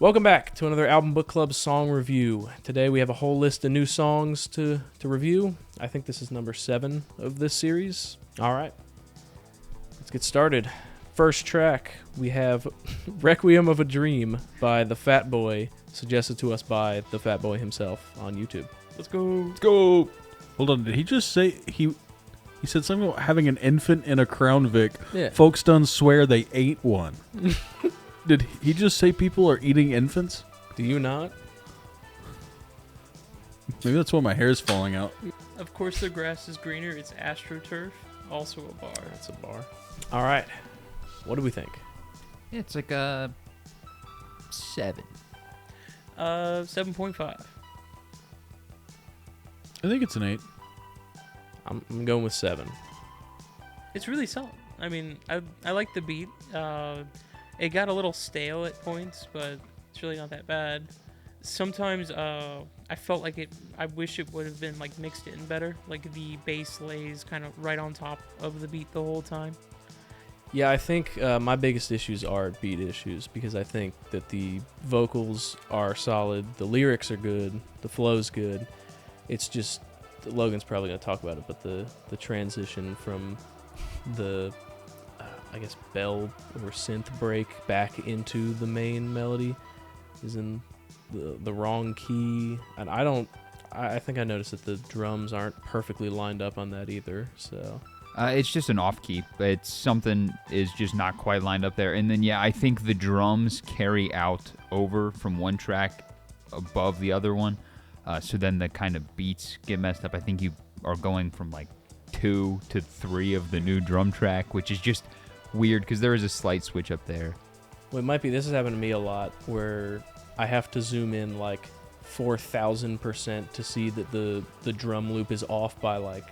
Welcome back to another Album Book Club song review. Today we have a whole list of new songs to review. I think this is number 7 of this series. All right, let's get started. First track, we have Requiem of a Dream by The Fat Boy, suggested to us by The Fat Boy himself on YouTube. Let's go. Let's go. Hold on, did he just say he said something about having an infant in a Crown Vic? Yeah. Folks done swear they ate one. Did he just say people are eating infants? Do you not? Maybe that's why my hair's falling out. Of course the grass is greener. It's AstroTurf, also a bar. That's a bar. All right. What do we think? It's like a 7. 7.5. I think it's an 8. I'm going with 7. It's really solid. I mean, I like the beat. It got a little stale at points, but it's really not that bad. Sometimes I felt like I wish it would have been like mixed in better. Like the bass lays kind of right on top of the beat the whole time. Yeah, I think my biggest issues are beat issues because I think that the vocals are solid, the lyrics are good, the flow's good. It's just, Logan's probably going to talk about it, but the transition from the, I guess, bell or synth break back into the main melody is in the wrong key. And I think I noticed that the drums aren't perfectly lined up on that either, so... It's just an off key. It's something is just not quite lined up there. And then, yeah, I think the drums carry out over from one track above the other one. So then the kind of beats get messed up. I think you are going from like 2 to 3 of the new drum track, which is just weird because there is a slight switch up there. Well, it might be, this has happened to me a lot, where I have to zoom in like 4,000% to see that the drum loop is off by like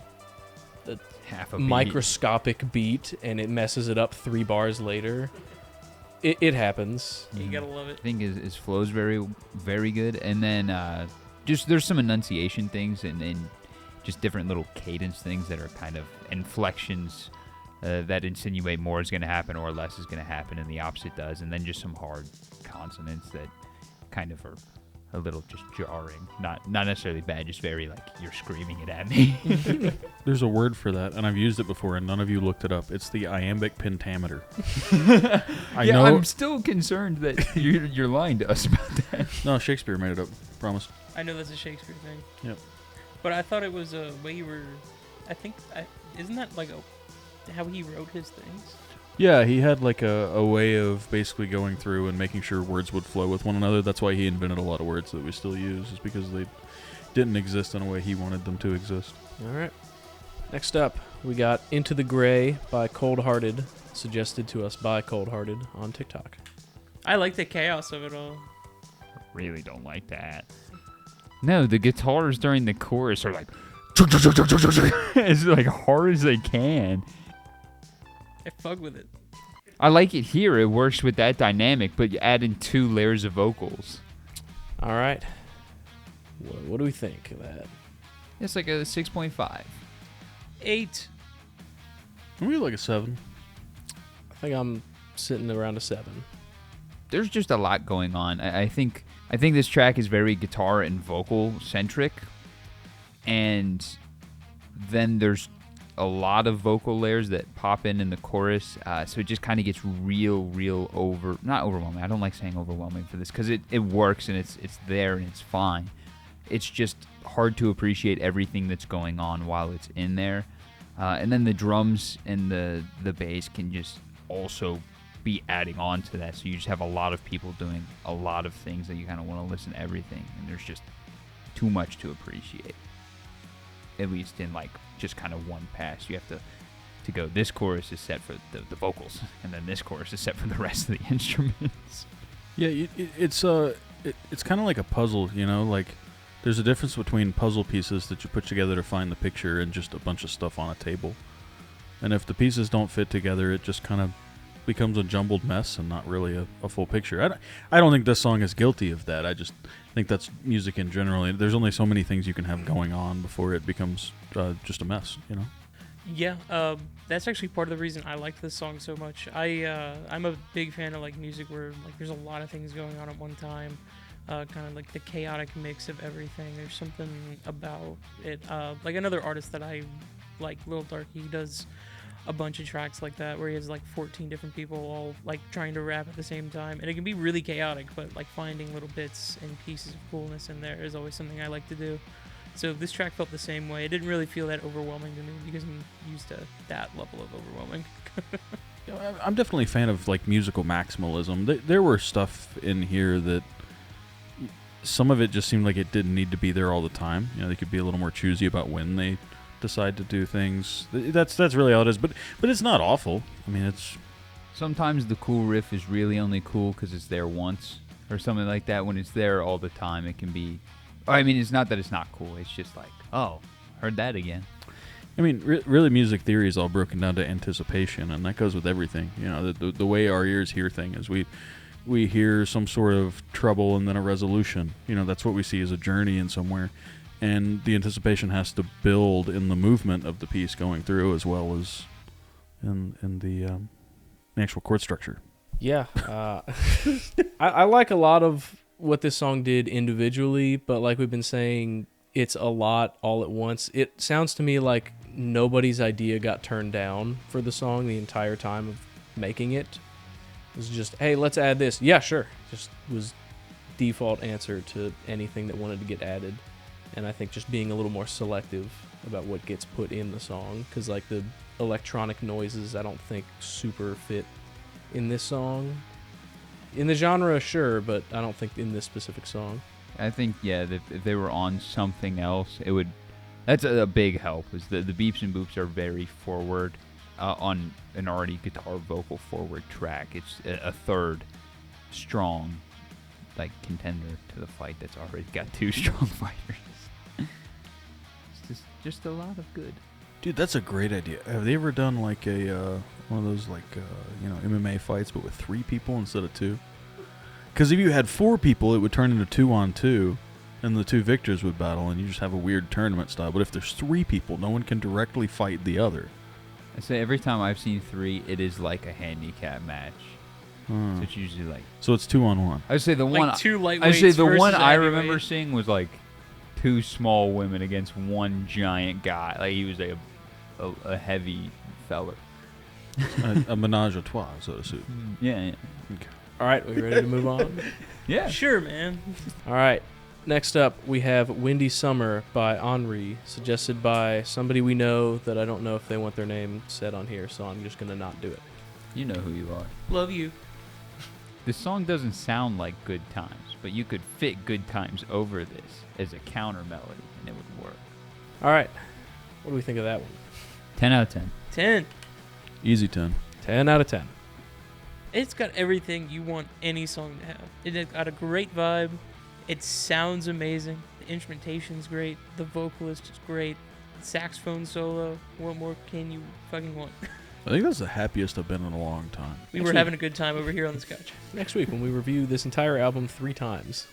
the Half a beat. microscopic beat, and it messes it up 3 bars later. It happens. You gotta love it. I think his flow's very, very good. And then just there's some enunciation things and just different little cadence things that are kind of inflections that insinuate more is going to happen or less is going to happen, and the opposite does. And then just some hard consonants that kind of are a little just jarring. Not necessarily bad, just very like you're screaming it at me. There's a word for that, and I've used it before, and none of you looked it up. It's the iambic pentameter. I know. I'm still concerned that you're lying to us about that. No, Shakespeare made it up. Promise. I know that's a Shakespeare thing. Yep. But I thought it was a way you were... isn't that like how he wrote his things? Yeah, he had like a way of basically going through and making sure words would flow with one another. That's why he invented a lot of words that we still use, is because they didn't exist in a way he wanted them to exist. All right. Next up, we got Into the Gray by Coldhearted, suggested to us by Coldhearted on TikTok. I like the chaos of it all. Really don't like that. No, the guitars during the chorus are like as like hard as they can. I fuck with it. I like it here. It works with that dynamic, but you add in 2 layers of vocals. All right. What do we think of that? It's like a 6.5. 8. I'm really like a 7. I think I'm sitting around a 7. There's just a lot going on. I think this track is very guitar and vocal centric, and then there's a lot of vocal layers that pop in the chorus, so it just kind of gets real not overwhelming. I don't like saying overwhelming for this because it works and it's there and it's fine. It's just hard to appreciate everything that's going on while it's in there, and then the drums and the bass can just also be adding on to that, so you just have a lot of people doing a lot of things that you kind of want to listen to everything, and there's just too much to appreciate, at least in like just kind of one pass. You have to go, this chorus is set for the vocals, and then this chorus is set for the rest of the instruments. Yeah, it's kind of like a puzzle, you know, like there's a difference between puzzle pieces that you put together to find the picture and just a bunch of stuff on a table. And if the pieces don't fit together, it just kind of becomes a jumbled mess and not really a full picture. I don't think this song is guilty of that. I just think that's music in general. There's only so many things you can have going on before it becomes just a mess, you know? Yeah, that's actually part of the reason I like this song so much. I'm a big fan of like music where like there's a lot of things going on at one time, kind of like the chaotic mix of everything. There's something about it. Like another artist that I like, Lil Darky, he does a bunch of tracks like that where he has like 14 different people all like trying to rap at the same time, and it can be really chaotic, but like finding little bits and pieces of coolness in there is always something I like to do. So this track felt the same way. It didn't really feel that overwhelming to me because I'm used to that level of overwhelming. Yeah, I'm definitely a fan of like musical maximalism. There were stuff in here that some of it just seemed like it didn't need to be there all the time. You know, they could be a little more choosy about when they decide to do things. That's really all it is. But it's not awful. I mean, it's Sometimes the cool riff is really only cool because it's there once or something like that. When it's there all the time, it can be. I mean, it's not that it's not cool. It's just like, oh, heard that again. I mean, really, music theory is all broken down to anticipation, and that goes with everything. You know, the way our ears hear things is we hear some sort of trouble and then a resolution. You know, that's what we see as a journey in somewhere, and the anticipation has to build in the movement of the piece going through as well as in the actual chord structure. Yeah, I like a lot of what this song did individually, but like we've been saying, it's a lot all at once. It sounds to me like nobody's idea got turned down for the song the entire time of making it. It was just, hey, let's add this. Yeah, sure. Just was default answer to anything that wanted to get added. And I think just being a little more selective about what gets put in the song, because like the electronic noises I don't think super fit in this song. In the genre, sure, but I don't think in this specific song. I think, yeah, if they were on something else, it would. That's a big help. Is the beeps and boops are very forward on an already guitar vocal forward track. It's a third strong, like contender to the fight that's already got two strong fighters. It's just a lot of good. Dude, that's a great idea. Have they ever done like a one of those like MMA fights, but with 3 people instead of 2? Because if you had 4 people, it would turn into 2-on-2, and the 2 victors would battle, and you just have a weird tournament style. But if there's 3 people, no one can directly fight the other. I say every time I've seen 3, it is like a handicap match. So it's usually like. So it's 2-on-1. I would say the Like one. two lightweights I say the versus one I heavyweight. remember seeing was like 2 small women against 1 giant guy. Like he was a heavy fella. a menage a trois, so to speak. Yeah. Okay. All right, we ready to move on? Yeah. Sure, man. All right. Next up, we have Windy Summer by Anri, suggested by somebody we know that I don't know if they want their name said on here, so I'm just going to not do it. You know who you are. Love you. This song doesn't sound like Good Times, but you could fit Good Times over this as a counter melody, and it would work. All right. What do we think of that one? 10 out of 10. 10. Easy 10. 10 out of 10. It's got everything you want any song to have. It got a great vibe. It sounds amazing. The instrumentation's great. The vocalist is great. Saxophone solo. What more can you fucking want? I think that's the happiest I've been in a long time. We Next were week. having a good time over here on this couch. Next week, when we review this entire album 3 times.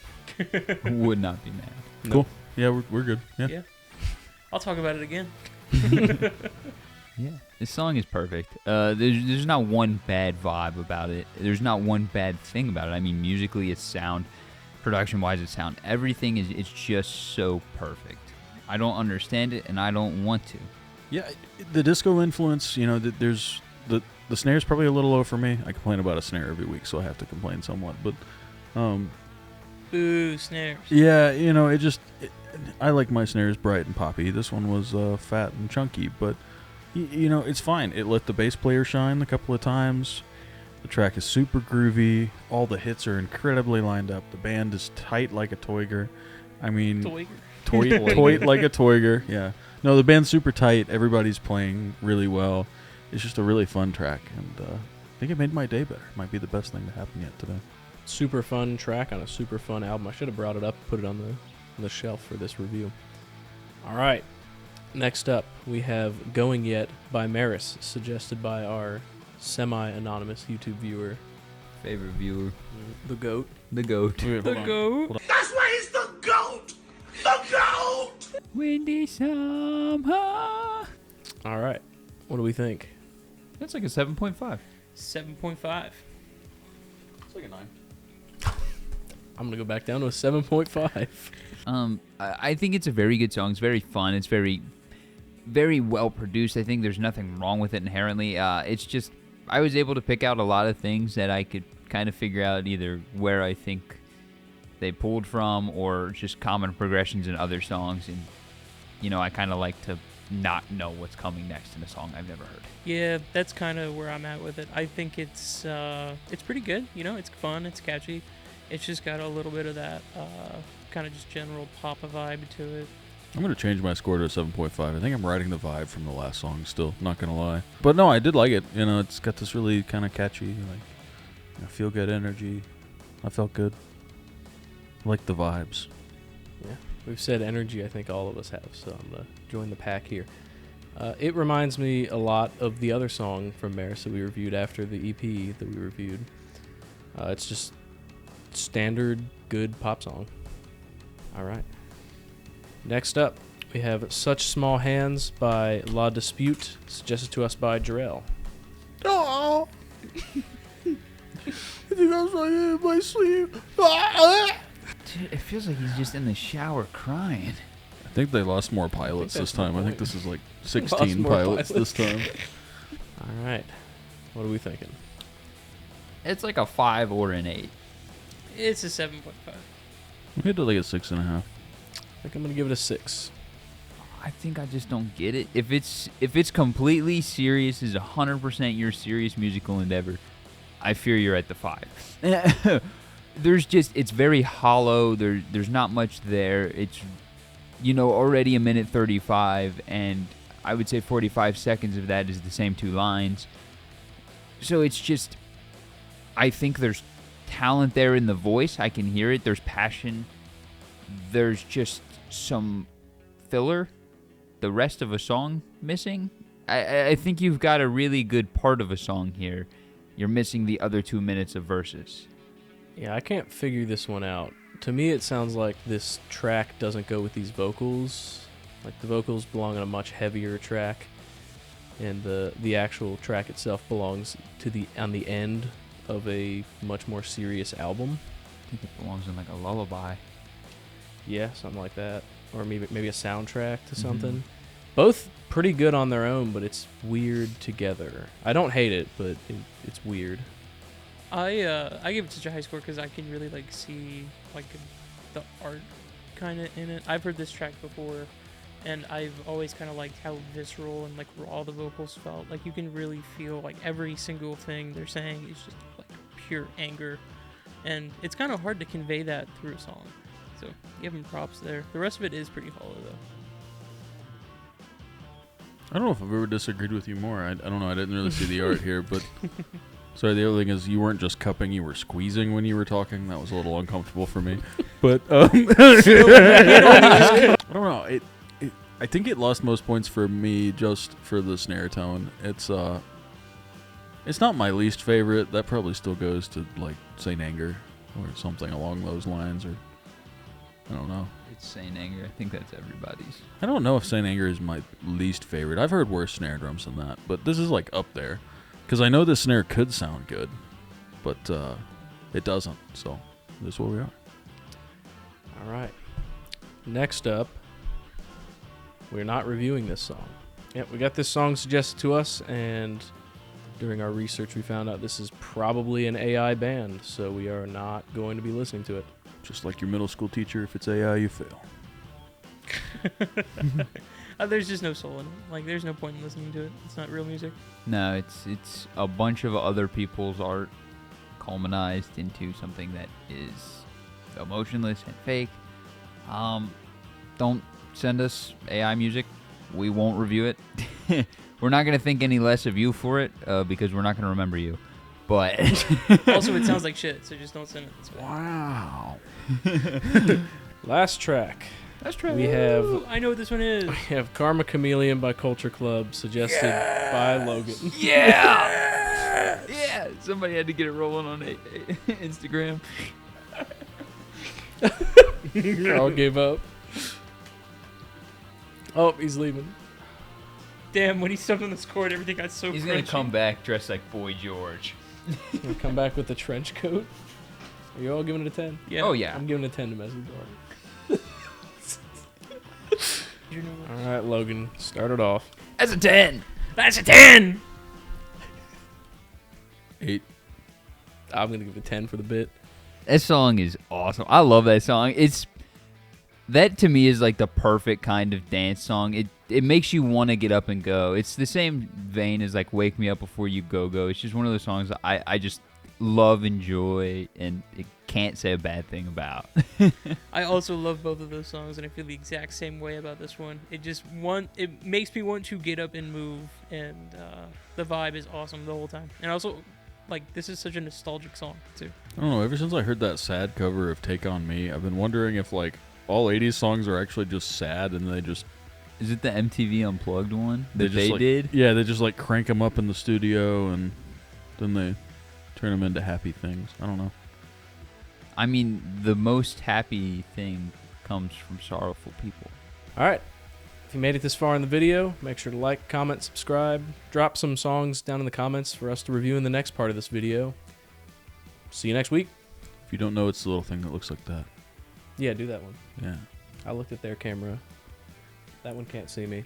Would not be mad. Cool. Yeah, we're good. Yeah. Yeah. I'll talk about it again. Yeah, this song is perfect. There's not one bad vibe about it. There's not one bad thing about it. I mean, musically, it's sound. Production-wise, it's sound. Everything it's just so perfect. I don't understand it, and I don't want to. Yeah, the disco influence, you know, there's the snare's probably a little low for me. I complain about a snare every week, so I have to complain somewhat. But, Ooh, snares. yeah, you know, I like my snares bright and poppy. This one was fat and chunky, but, you know, it's fine. It let the bass player shine a couple of times. The track is super groovy. All the hits are incredibly lined up. The band is tight like a Toiger. I mean, toy like a Toiger. Yeah. No, the band's super tight. Everybody's playing really well. It's just a really fun track, and I think it made my day better. Might be the best thing to happen yet today. Super fun track on a super fun album. I should have brought it up, put it on the shelf for this review. All right. Next up, we have Going Yet by Maris, suggested by our semi-anonymous YouTube viewer. Favorite viewer. The GOAT. The GOAT. The goat. That's why he's the GOAT! The GOAT! Windy Summer. All right. What do we think? That's like a 7.5. 7.5. It's like a 9. I'm gonna go back down to a 7.5. I think it's a very good song. It's very fun. It's very, very well produced. I think there's nothing wrong with it inherently. It's just I was able to pick out a lot of things that I could kind of figure out either where I think they pulled from or just common progressions in other songs. And, you know, I kind of like to not know what's coming next in a song I've never heard. Yeah, that's kind of where I'm at with it. I think it's pretty good. You know, it's fun. It's catchy. It's just got a little bit of that kind of just general pop vibe to it. I'm going to change my score to a 7.5. I think I'm riding the vibe from the last song still, not going to lie. But no, I did like it. You know, it's got this really kind of catchy, like, feel-good energy. I felt good. I like the vibes. Yeah, we've said energy, I think all of us have, so I'm going to join the pack here. It reminds me a lot of the other song from Maris that we reviewed after the EP that we reviewed. It's just standard good pop song. All right. Next up, we have Such Small Hands by La Dispute, suggested to us by Jarrell. Oh! I think I was like in my sleep. Dude, it feels like he's just in the shower crying. I think they lost more pilots this time. I think this is like 16 more pilots this time. All right. What are we thinking? It's like a 5 or an 8. It's a 7.5. I hit it like a 6.5. I think I'm going to give it a 6. I think I just don't get it. If it's completely serious, is 100% your serious musical endeavor, I fear you're at the 5. It's very hollow. There's not much there. It's, already a minute 35, and I would say 45 seconds of that is the same 2 lines. So it's just, I think there's talent there in the voice. I can hear it. There's passion. There's just some filler. The rest of a song missing. I think you've got a really good part of a song here. You're missing the other 2 minutes of verses. Yeah, I can't figure this one out. To me, it sounds like this track doesn't go with these vocals. Like, the vocals belong on a much heavier track, and the actual track itself belongs on the end of a much more serious album. I think it belongs in like a lullaby. Yeah, something like that. Or maybe a soundtrack to something. Both pretty good on their own, but it's weird together. I don't hate it, but it's weird. I give it such a high score because I can really see the art kind of in it. I've heard this track before, and I've always kind of liked how visceral and raw the vocals felt. Like, you can really feel every single thing they're saying is just pure anger, and it's kind of hard to convey that through a song. So give them props there. The rest of it is pretty hollow though. I don't know if I've ever disagreed with you more. I don't know. I didn't really see the art here, but sorry. The other thing is you weren't just cupping; you were squeezing when you were talking. That was a little uncomfortable for me. But I don't know. I think it lost most points for me just for the snare tone. It's not my least favorite. That probably still goes to Saint Anger or something along those lines, or I don't know. It's Saint Anger. I think that's everybody's. I don't know if Saint Anger is my least favorite. I've heard worse snare drums than that, but this is up there. Because I know the snare could sound good, but it doesn't. So this is where we are. All right. Next up, we're not reviewing this song. Yep, we got this song suggested to us, and during our research, we found out this is probably an AI band, so we are not going to be listening to it. Just like your middle school teacher, if it's AI, you fail. There's just no soul in it. There's no point in listening to it. It's not real music. No, it's a bunch of other people's art culminized into something that is emotionless and fake. Don't send us AI music. We won't review it. We're not going to think any less of you for it because we're not going to remember you. But also, it sounds like shit, so just don't send it. Wow. Last track. We have. I know what this one is. We have Karma Chameleon by Culture Club, suggested by Logan. Yeah! Yeah! Somebody had to get it rolling on Instagram. Carl gave up. Oh, he's leaving. Damn, when he stepped on this court, everything got so He's gonna crunchy. come back dressed like Boy George. Gonna come back with the trench coat. Are you all giving it a 10? Yeah. Oh yeah. I'm giving it a 10 to Messi Dog. All right, Logan, start it off. That's a 10. That's a 10! 8. I'm gonna give it a 10 for the bit. That song is awesome. I love that song. That to me is like the perfect kind of dance song. It makes you want to get up and go. It's the same vein as like Wake Me Up Before You Go Go. It's just one of those songs that I just love, enjoy, and it can't say a bad thing about. I also love both of those songs, and I feel the exact same way about this one. It makes me want to get up and move, and the vibe is awesome the whole time. And also, like, this is such a nostalgic song too. I don't know. Ever since I heard that sad cover of "Take on Me," I've been wondering if like all '80s songs are actually just sad, and they just Is it the MTV Unplugged one that just, they like, did? Yeah, they just like crank them up in the studio, and then they turn them into happy things. I don't know. I mean, the most happy thing comes from sorrowful people. All right. If you made it this far in the video, make sure to like, comment, subscribe. Drop some songs down in the comments for us to review in the next part of this video. See you next week. If you don't know, it's the little thing that looks like that. Yeah, do that one. Yeah. I looked at their camera. That one can't see me.